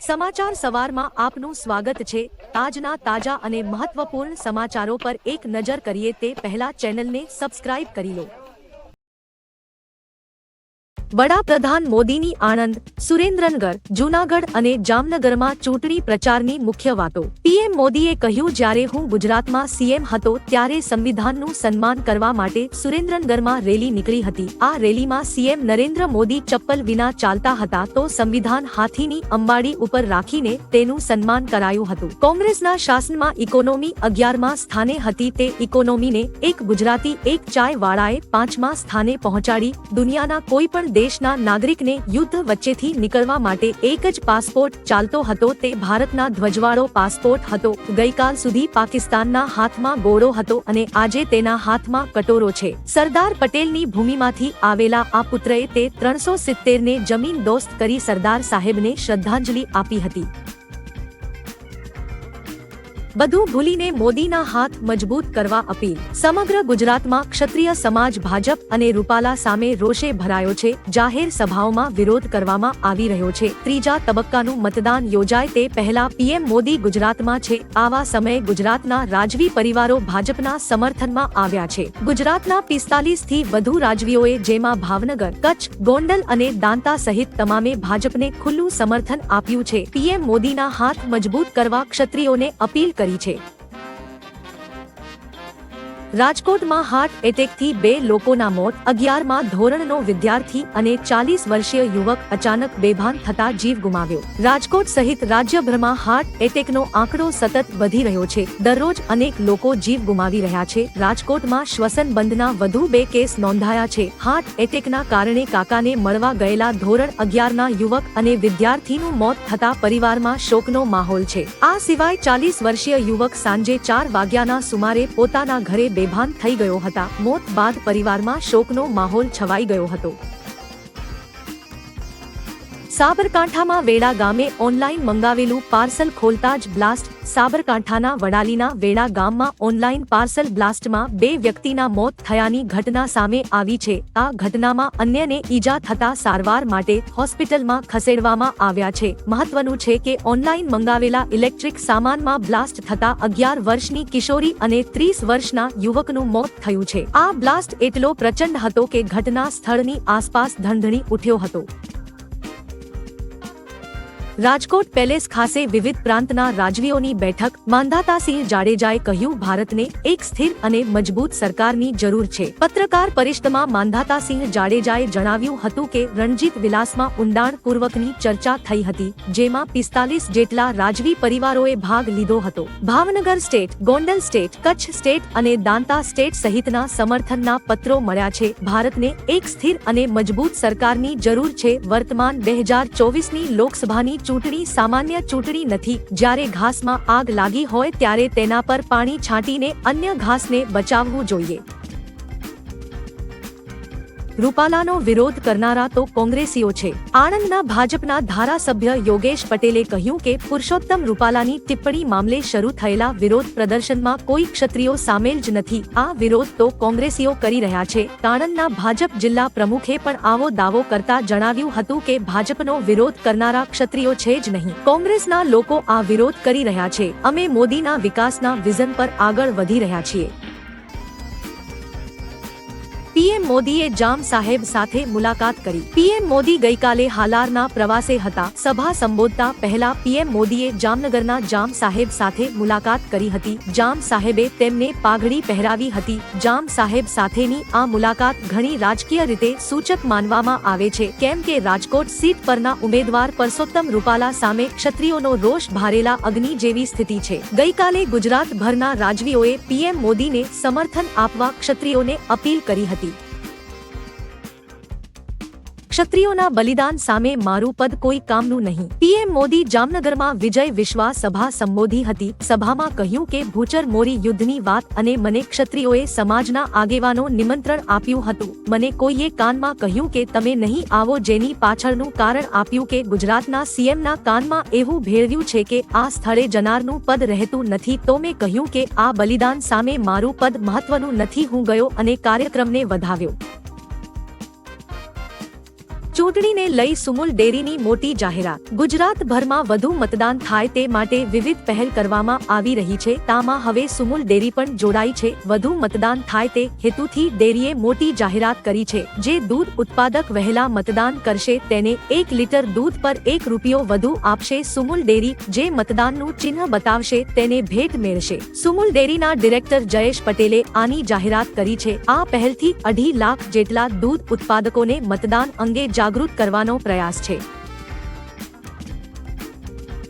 સમાચાર સવારમાં આપનું સ્વાગત છે। આજના તાજા અને મહત્વપૂર્ણ સમાચારો પર એક નજર કરીએ તે પહેલા ચેનલને સબસ્ક્રાઇબ કરી લો। વડાપ્રધાન મોદીની આણંદ, સુરેન્દ્રનગર, જૂનાગઢ અને જામનગરમાં ચૂંટણી પ્રચારની મુખ્ય વાતો। પીએમ મોદીએ કહ્યું, જ્યારે હું ગુજરાતમાં સીએમ હતો ત્યારે સંવિધાનનું સન્માન કરવા માટે સુરેન્દ્રનગરમાં રેલી નીકળી હતી। આ રેલીમાં સીએમ નરેન્દ્ર મોદી ચપ્પલ વિના ચાલતા હતા તો સંવિધાન હાથીની અંબાડી ઉપર રાખીને તેનું સન્માન કરાયું હતું। કોંગ્રેસના શાસનમાં ઇકોનોમી 11મા સ્થાને હતી, તે ઇકોનોમીને એક ગુજરાતી એક ચાય વાળાએ 5મા સ્થાને પહોંચાડી। દુનિયાના કોઈ પણ દેશના નાગરિકને યુદ્ધ વચ્ચેથી નીકળવા માટે એક જ પાસપોર્ટ ચાલતો હતો, તે ભારતના ધ્વજવાળો પાસપોર્ટ હતો। ગઈકાલ સુધી પાકિસ્તાનના હાથમાં ગોળો હતો અને આજે તેના હાથમાં કટોરો છે। સરદાર પટેલની ભૂમિમાંથી આવેલા આ પુત્રએ તે 370ને જમીન દોસ્ત કરી સરદાર સાહેબને શ્રદ્ધાંજલિ આપી હતી। બધું ભૂલીને મોદીના હાથ મજબૂત કરવા અપીલ। સમગ્ર ગુજરાતમાં ક્ષત્રિય સમાજ ભાજપ અને રૂપાલા સામે રોષે ભરાયો છે। જાહેર સભાઓમાં વિરોધ કરવામાં આવી રહ્યો છે। ત્રીજા તબક્કાનું મતદાન યોજાય તે પહેલા પીએમ મોદી ગુજરાતમાં છે। આવા સમયે ગુજરાતના રાજવી પરિવારો ભાજપના સમર્થનમાં આવ્યા છે। ગુજરાતના 45થી વધુ રાજવીઓએ, જેમાં ભાવનગર, કચ્છ, ગોંડલ અને દાંતા સહિત તમામે ભાજપને ખુલ્લું સમર્થન આપ્યું છે। પીએમ મોદીના હાથ મજબૂત કરવા ક્ષત્રિયોને અપીલ કરી છે। રાજકોટમાં હાર્ટ એટેકથી 2 લોકોના મોત, 11મા ધોરણનો વિદ્યાર્થી અને 40 વર્ષીય યુવક અચાનક બેભાન થતા જીવ ગુમાવ્યો। રાજકોટ સહિત રાજ્યભરમાં હાર્ટ એટેકનો આંકડો સતત વધી રહ્યો છે। દરરોજ અનેક લોકો જીવ ગુમાવી રહ્યા છે। રાજકોટમાં શ્વસન બંધના વધુ 2 કેસ નોંધાયા છે। હાર્ટ એટેકના કારણે કાકાને મળવા ગયેલા ધોરણ 11ના યુવક અને વિદ્યાર્થીનું મોત થતા પરિવારમાં શોકનો માહોલ છે। આ સિવાય 40 વર્ષીય યુવક સાંજે 4 વાગ્યાના સુમારે પોતાના ઘરે બેભાન થઈ ગયો હતા। મોત બાદ પરિવારમાં શોકનો માહોલ છવાઈ ગયો હતો। સાબરકાંઠામાં વેડા ગામે ઓનલાઈન મંગાવેલું પાર્સલ ખોલતા જ બ્લાસ્ટ। સાબરકાંઠાના વડાલીના વેડા ગામમાં ઓનલાઈન પાર્સલ બ્લાસ્ટમાં 2 વ્યક્તિના મોત થયાની ઘટના સામે આવી છે। આ ઘટનામાં અન્યને ઈજા થતા સારવાર માટે હોસ્પિટલમાં ખસેડવામાં આવ્યા છે। મહત્વનું છે કે ઓનલાઈન મંગાવેલા ઇલેક્ટ્રિક સામાનમાં બ્લાસ્ટ થતા 11 વર્ષની કિશોરી અને 30 વર્ષના યુવકનું મોત થયું છે। આ બ્લાસ્ટ એટલો પ્રચંડ હતો કે ઘટના સ્થળની આસપાસ ધણધણી ઉઠ્યો હતો। રાજકોટ પેલેસ ખાતે વિવિધ પ્રાંતના રાજવીઓની બેઠક। માંધાતાસિંહ જાડેજાએ કહ્યું, ભારતને એક સ્થિર અને મજબૂત સરકારની જરૂર છે। પત્રકાર પરિષદમાં માંધાતાસિંહ જાડેજાએ જણાવ્યું હતું કે રણજીત વિલાસમાં ઊંડાણપૂર્વકની ચર્ચા થઈ હતી, જેમાં 45 જેટલા રાજવી પરિવારોએ ભાગ લીધો હતો। Bhavnagar state, Gondal state, Kutch state અને દાંતા સ્ટેટ સહિતના સમર્થનના પત્રો મળ્યા છે। ભારતને એક સ્થિર અને મજબૂત સરકારની જરૂર છે। વર્તમાન 2024ની લોકસભાની ચૂંટણી સામાન્ય ચૂંટણી નથી। જ્યારે ઘાસમાં આગ લાગી હોય ત્યારે તેના પર પાણી છાંટીને અન્ય ઘાસને બચાવવું જોઈએ। રૂપાલાનો વિરોધ કરનારા તો કોંગ્રેસીઓ છે। આણંદના ભાજપના ધારાસભ્ય યોગેશ પટેલે કહ્યું કે પુરુષોત્તમ રૂપાલાની ટિપ્પણી મામલે શરૂ થયેલા વિરોધ પ્રદર્શનમાં કોઈ ક્ષત્રિયો સામેલ જ નથી। આ વિરોધ તો કોંગ્રેસીઓ કરી રહ્યા છે। આણંદના ભાજપ જિલ્લા પ્રમુખે પણ આવો દાવો કરતા જણાવ્યું હતું કે ભાજપનો વિરોધ કરનારા ક્ષત્રિયો છે જ નહીં, કોંગ્રેસના લોકો આ વિરોધ કરી રહ્યા છે। અમે મોદીના વિકાસના વિઝન પર આગળ વધી રહ્યા છીએ। પીએમ મોદીએ જામ સાહેબ સાથે મુલાકાત કરી। પીએમ મોદી ગઈકાલે હાલારના પ્રવાસે હતા। સભા સંબોધતા પહેલા પીએમ મોદીએ જામનગરના જામ સાહેબ સાથે મુલાકાત કરી હતી। જામ સાહેબે તેમને પાઘડી પહેરાવી હતી। જામ સાહેબ સાથેની આ મુલાકાત ઘણી રાજકીય રીતે સૂચક માનવામાં આવે છે, કેમ કે રાજકોટ સીટ પરના ઉમેદવાર પરસોત્તમ રૂપાલા સામે ક્ષત્રિયોનો રોષ ભારેલા અગ્નિ જેવી સ્થિતિ છે। ગઈકાલે ગુજરાતભરના રાજવીઓએ પીએમ મોદીને સમર્થન આપવા ક્ષત્રિયોને અપીલ કરી હતી। ક્ષત્રિયોના બલિદાન સામે મારું પદ કોઈ કામનું નહીં। પીએમ મોદી જામનગરમાં વિજય વિશ્વાસ સભા સંબોધી હતી। સભામાં કહ્યું કે ભૂચર મોરી યુદ્ધની વાત અને મને ક્ષત્રિયોએ સમાજના આગેવાનો નિમંત્રણ આપ્યું હતું। મને કોઈએ કાનમાં કહ્યું કે તમે નહીં આવો, જેની પાછળનું કારણ આપ્યું કે ગુજરાતના સીએમના કાનમાં એવું ભેળવ્યું છે કે આ સ્થળે જનારનું પદ રહેતું નથી। તો મેં કહ્યું કે આ બલિદાન સામે મારું પદ મહત્વનું નથી। હું ગયો અને કાર્યક્રમને વધાવ્યો। ચૂંટણીને લઈ સુમુલ ડેરીની મોટી જાહેરાત। ગુજરાતભરમાં વધુ મતદાન થાય તે માટે વિવિધ પહેલ કરવામાં આવી રહી છે। તામાં હવે સુમુલ ડેરી પણ જોડાઈ છે। વધુ મતદાન થાય તે હેતુથી ડેરીએ મોટી જાહેરાત કરી છે। જે દૂધ ઉત્પાદક વહેલા મતદાન કરશે તેને 1 લીટર દૂધ પર ₹1 વધુ આપશે। સુમુલ ડેરી જે મતદાનનું ચિહ્ન બતાવશે તેને ભેટ મેળશે। સુમુલ ડેરીના ડિરેક્ટર જયેશ પટેલે આની જાહેરાત કરી છે। આ પહેલથી 2.5 લાખ જેટલા દૂધ ઉત્પાદકોને મતદાન અંગે જાગૃત કરવાનો પ્રયાસ છે।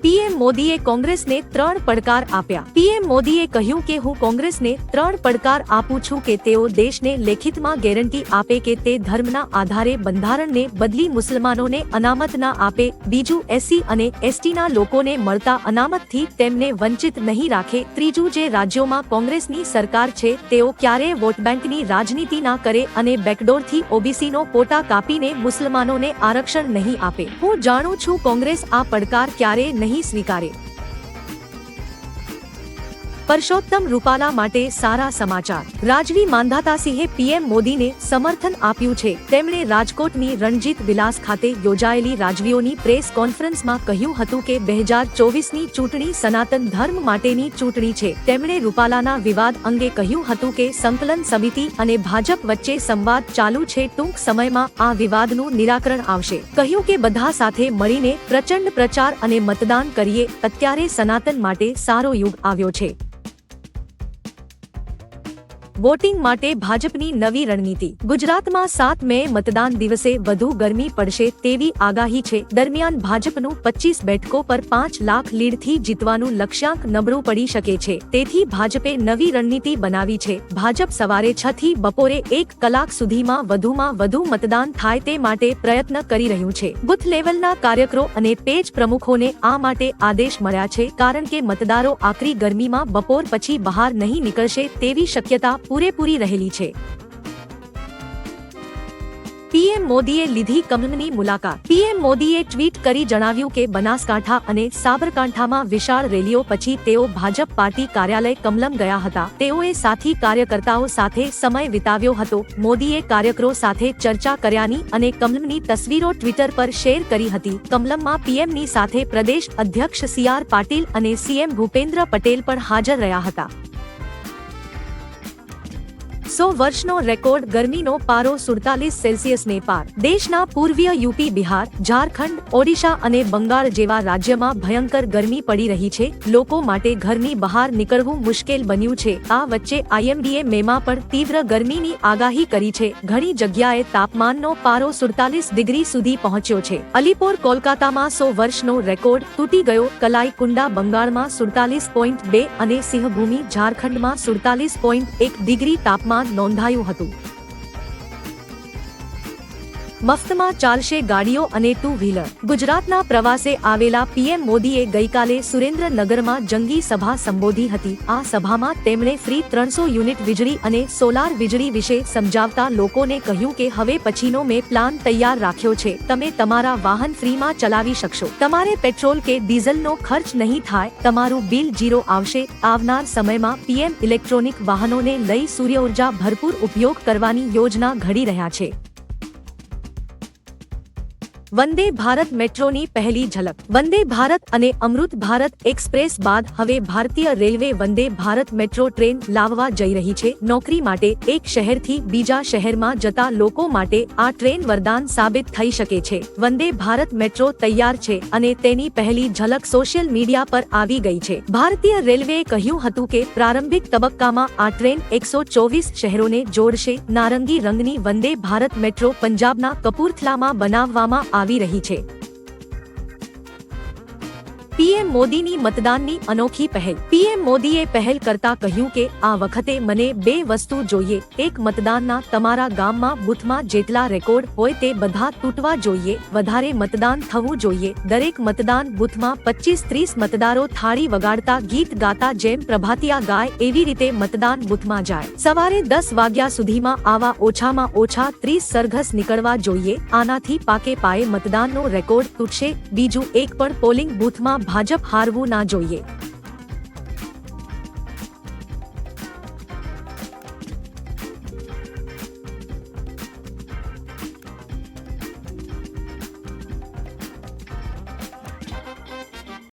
પીએમ મોદીએ કોંગ્રેસને 3 પડકાર આપ્યા। પીએમ મોદીએ કહ્યું કે હું કોંગ્રેસને 3 પડકાર આપું છું કે તેઓ દેશને લેખિતમાં ગેરંટી આપે કે તે ધર્મના આધારે બંધારણને બદલી મુસલમાનોને અનામત ના આપે। બીજું, એસસી અને એસટીના લોકોને મળતા અનામતથી તેમને વંચિત નહીં રાખે। ત્રીજું, જે રાજ્યોમાં કોંગ્રેસની સરકાર છે તેઓ ક્યારેય વોટ બેંકની રાજનીતિ ના કરે અને બેકડોરથી ઓબીસીનો કોટા કાપીને મુસલમાનોને આરક્ષણ નહીં આપે। હું જાણું છું કોંગ્રેસ આ પડકાર ક્યારેય નહીં સ્વીકારે। પરસોત્તમ રૂપાલા માટે સારા સમાચાર। રાજવી માંધાતાસિંહે પીએમ મોદીને સમર્થન આપ્યું છે। તેમણે રાજકોટની રણજીત વિલાસ ખાતે યોજાયેલી રાજવીઓની પ્રેસ કોન્ફરન્સમાં કહ્યું હતું કે 2024ની ચૂંટણી સનાતન ધર્મ માટેની ચૂંટણી છે। તેમણે રૂપાલાના વિવાદ અંગે કહ્યું હતું કે સંકલન સમિતિ અને ભાજપ વચ્ચે સંવાદ ચાલુ છે। ટૂંક સમયમાં આ વિવાદનું નિરાકરણ આવશે। કહ્યું કે બધા સાથે મળીને પ્રચંડ પ્રચાર અને મતદાન કરીએ। અત્યારે સનાતન માટે સારો યુગ આવ્યો છે। વોટિંગ માટે ભાજપની નવી રણનીતિ। ગુજરાતમાં 7 મે મતદાન દિવસે વધુ ગરમી પડશે તેવી આગાહી છે। દરમિયાન ભાજપનું 25 બેઠકો પર 5 લાખ લીડથી જીતવાનું લક્ષ્યાંક નબળું પડી શકે છે। તેથી ભાજપે નવી રણનીતિ બનાવી છે। ભાજપ સવારે 6 થી બપોરે 1 કલાક સુધીમાં વધુમાં વધુ મતદાન થાય તે માટે પ્રયત્ન કરી રહ્યું છે। બુથ લેવલના કાર્યકરો અને પેજ પ્રમુખોને આ માટે આદેશ મળ્યા છે કારણ કે મતદારો આકરી ગરમીમાં બપોર પછી બહાર નહીં નીકળશે તેવી શક્યતા પૂરેપૂરી રહેલી છે। પીએમ મોદીએ લીધી કમલમની મુલાકાત। પીએમ મોદીએ ટ્વીટ કરી જણાવ્યું કે બનાસકાંઠા અને સાબરકાંઠામાં વિશાળ રેલીઓ પછી તેઓ ભાજપ પાર્ટી કાર્યાલય કમલમ ગયા હતા। તેઓએ સાથી કાર્યકર્તાઓ સાથે સમય વિતાવ્યો હતો। મોદીએ કાર્યકરો સાથે ચર્ચા કર્યાની અને કમલમની તસવીરો ટ્વિટર પર શેર કરી હતી। કમલમમાં પીએમની સાથે પ્રદેશ અધ્યક્ષ CR પાટીલ અને સીએમ ભૂપેન્દ્ર પટેલ પણ હાજર રહ્યા હતા। 100 વર્ષનો રેકોર્ડ ગરમીનો પારો 47 સેલ્સિયસને પાર। દેશના પૂર્વીય યુપી, બિહાર, ઝારખંડ, ઓડિશા અને બંગાળ જેવા રાજ્યમાં ભયંકર ગરમી પડી રહી છે। લોકો માટે ઘરની બહાર નીકળવું મુશ્કેલ બન્યું છે। આ વચ્ચે IMDએ મેમાં પણ તીવ્ર ગરમીની આગાહી કરી છે। ઘણી જગ્યાએ તાપમાનનો પારો 47 ડિગ્રી સુધી પહોંચ્યો છે। અલીપોર કોલકાતામાં 100 વર્ષનો રેકોર્ડ તૂટી ગયો। કલાઈ કુંડા બંગાળમાં 47.2 અને સિંહભૂમિ ઝારખંડમાં 47.1 ડિગ્રી તાપમાન નોંધાયું હતું। મફતમાં ચાલશે ગાડીઓ અને 2 વ્હીલર। ગુજરાતના પ્રવાસે આવેલા પીએમ મોદીએ ગઈકાલે સુરેન્દ્રનગરમાં જંગી સભા સંબોધી હતી। આ સભામાં તેમણે ફ્રી 300 યુનિટ વીજળી અને સોલાર વીજળી વિશે સમજાવતા લોકોને કહ્યું કે હવે પછીનો મેં પ્લાન તૈયાર રાખ્યો છે। તમે તમારા વાહન ફ્રીમાં ચલાવી શકશો। તમારે પેટ્રોલ કે ડીઝલનો ખર્ચ નહીં થાય। તમારું બિલ 0 આવશે। આવનાર સમયમાં પીએમ ઇલેક્ટ્રોનિક વાહનોને લઈ સૂર્યઉર્જા ભરપૂર ઉપયોગ કરવાની યોજના ઘડી રહ્યા છે। વંદે ભારત મેટ્રોની પહેલી ઝલક। વંદે ભારત અને અમૃત ભારત એક્સપ્રેસ બાદ હવે ભારતીય railway Vande Bharat metro train લાવવા જઈ રહી છે। નોકરી માટે એક શહેરથી બીજા શહેરમાં જતા લોકો માટે આ ટ્રેન વરદાન સાબિત થઈ શકે છે। વંદે ભારત મેટ્રો તૈયાર છે અને તેની પહેલી ઝલક સોશિયલ મીડિયા પર આવી ગઈ છે। ભારતીય રેલવેએ કહ્યું હતું કે પ્રારંભિક તબક્કામાં આ ટ્રેન 124 શહેરોને જોડશે। નારંગી રંગની વંદે ભારત મેટ્રો પંજાબના કપૂરથલામાં બનાવવામાં આવી રહી છે। પીએમ મોદીની મતદાનની અનોખી પહેલ। પીએમ મોદીએ પહેલ કરતા કહ્યું કે આ વખતે મને 2 વસ્તુ જોઈએ। એક, મતદાનના તમારા ગામમાં બૂથમાં જેટલા રેકોર્ડ હોય તે બધા તૂટવા જોઈએ। વધારે મતદાન થવું જોઈએ। દરેક મતદાન બૂથમાં 25-30 મતદારો થાળી વગાડતા ગીત ગાતા જેમ પ્રભાતિયા ગાય એવી રીતે મતદાન બૂથમાં જાય। સવારે 10 વાગ્યા સુધીમાં આવા ઓછામાં ઓછા 30 સરઘસ નીકળવા જોઈએ। આનાથી પાકે પાયે મતદાનનો રેકોર્ડ તૂટશે। બીજું, એક પણ પોલિંગ બૂથમાં ભાજપ હારવું ના જોઈએ।